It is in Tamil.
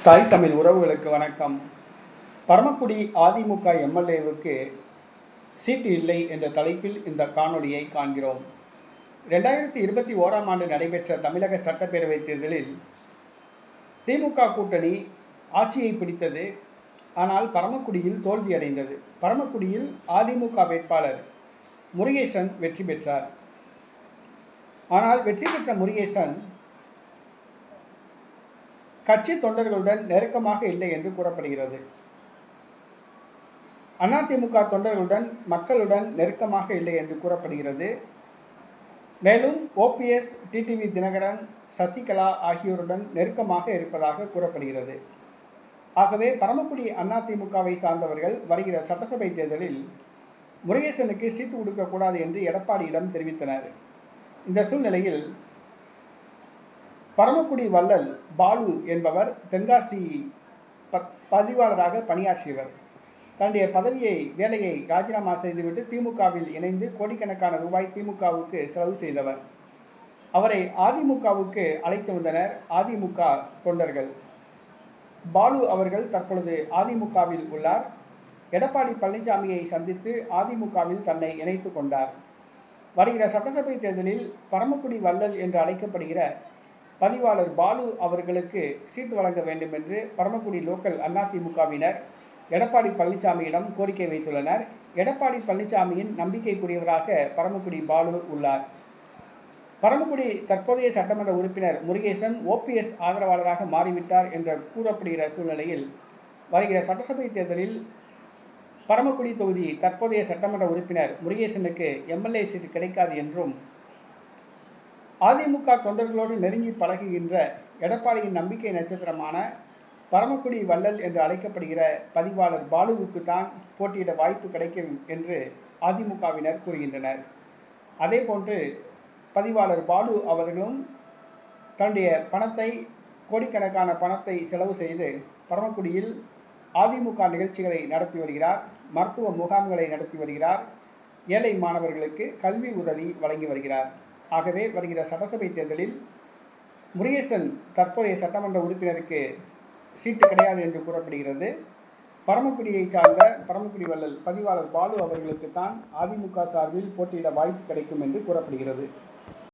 தாய் தமிழ் உறவுகளுக்கு வணக்கம். பரமக்குடி அதிமுக எம்எல்ஏவுக்கு சீட்டு இல்லை என்ற தலைப்பில் இந்த காணொளியை காண்கிறோம். 2021ஆம் ஆண்டு நடைபெற்ற தமிழக சட்டப்பேரவைத் தேர்தலில் திமுக கூட்டணி ஆட்சியை பிடித்தது. ஆனால் பரமக்குடியில் தோல்வியடைந்தது. பரமக்குடியில் அதிமுக வேட்பாளர் முருகேசன் வெற்றி பெற்றார். ஆனால் வெற்றி பெற்ற முருகேசன் கட்சி தொண்டர்களுடன் நெருக்கமாக இல்லை என்று கூறப்படுகிறது. அதிமுக தொண்டர்களுடன் மக்களுடன் நெருக்கமாக இல்லை என்று கூறப்படுகிறது. மேலும் ஓபிஎஸ், டிடிவி தினகரன், சசிகலா ஆகியோருடன் நெருக்கமாக இருப்பதாக கூறப்படுகிறது. ஆகவே பரமக்குடி அதிமுகவை சார்ந்தவர்கள் வருகிற சட்டசபை தேர்தலில் முருகேசனுக்கு சீட்டு கொடுக்கக்கூடாது என்று எடப்பாடியிடம் தெரிவித்தனர். இந்த சூழ்நிலையில் பரமக்குடி வள்ளல் பாலு என்பவர் தென்காசி பதிவாளராக பணியாற்றியவர். தன்னுடைய வேலையை ராஜினாமா செய்துவிட்டு திமுகவில் இணைந்து கோடிக்கணக்கான ரூபாய் திமுகவுக்கு செலவு செய்தவர். அவரை அதிமுகவுக்கு அழைத்து வந்தனர் அதிமுக தொண்டர்கள். பாலு அவர்கள் தற்பொழுது அதிமுகவில் உள்ளார். எடப்பாடி பழனிசாமியை சந்தித்து அதிமுகவில் தன்னை இணைத்து கொண்டார். வருகிற சட்டசபை தேர்தலில் பரமக்குடி வள்ளல் என்று அழைக்கப்படுகிற பதிவாளர் பாலு அவர்களுக்கு சீட்டு வழங்க வேண்டும் என்று பரமக்குடி லோக்கல் அதிமுகவினர் எடப்பாடி பழனிசாமியிடம் கோரிக்கை வைத்துள்ளனர். எடப்பாடி பழனிசாமியின் நம்பிக்கைக்குரியவராக பரமக்குடி பாலு உள்ளார். பரமக்குடி தற்போதைய சட்டமன்ற உறுப்பினர் முருகேசன் ஓபிஎஸ் ஆதரவாளராக மாறிவிட்டார் என்று கூறப்படுகிற சூழ்நிலையில் வருகிற சட்டசபை தேர்தலில் பரமக்குடி தொகுதி தற்போதைய சட்டமன்ற உறுப்பினர் முருகேசனுக்கு எம்எல்ஏ சீட்டு கிடைக்காது என்றும், அதிமுக தொண்டர்களோடு நெருங்கி பழகுகின்ற எடப்பாடியின் நம்பிக்கை நட்சத்திரமான பரமக்குடி வள்ளல் என்று அழைக்கப்படுகிற பதிவாளர் பாலுவுக்கு தான் போட்டியிட வாய்ப்பு கிடைக்கும் என்று அதிமுகவினர் கூறுகின்றனர். அதேபோன்று பதிவாளர் பாலு அவர்களும் தன்னுடைய கோடிக்கணக்கான பணத்தை செலவு செய்து பரமக்குடியில் அதிமுக நிகழ்ச்சிகளை நடத்தி வருகிறார். மருத்துவ முகாம்களை நடத்தி வருகிறார். ஏழை மாணவர்களுக்கு கல்வி உதவி வழங்கி வருகிறார். ஆகவே வருகிற சட்டசபை தேர்தலில் முருகேசன் தற்போதைய சட்டமன்ற உறுப்பினருக்கு சீட்டு கிடையாது என்று கூறப்படுகிறது. பரமக்குடியை சார்ந்த பரமக்குடி வள்ளல் பதிவாளர் பாலு அவர்களுக்கு தான் அதிமுக சார்பில் போட்டியிட வாய்ப்பு கிடைக்கும் என்று கூறப்படுகிறது.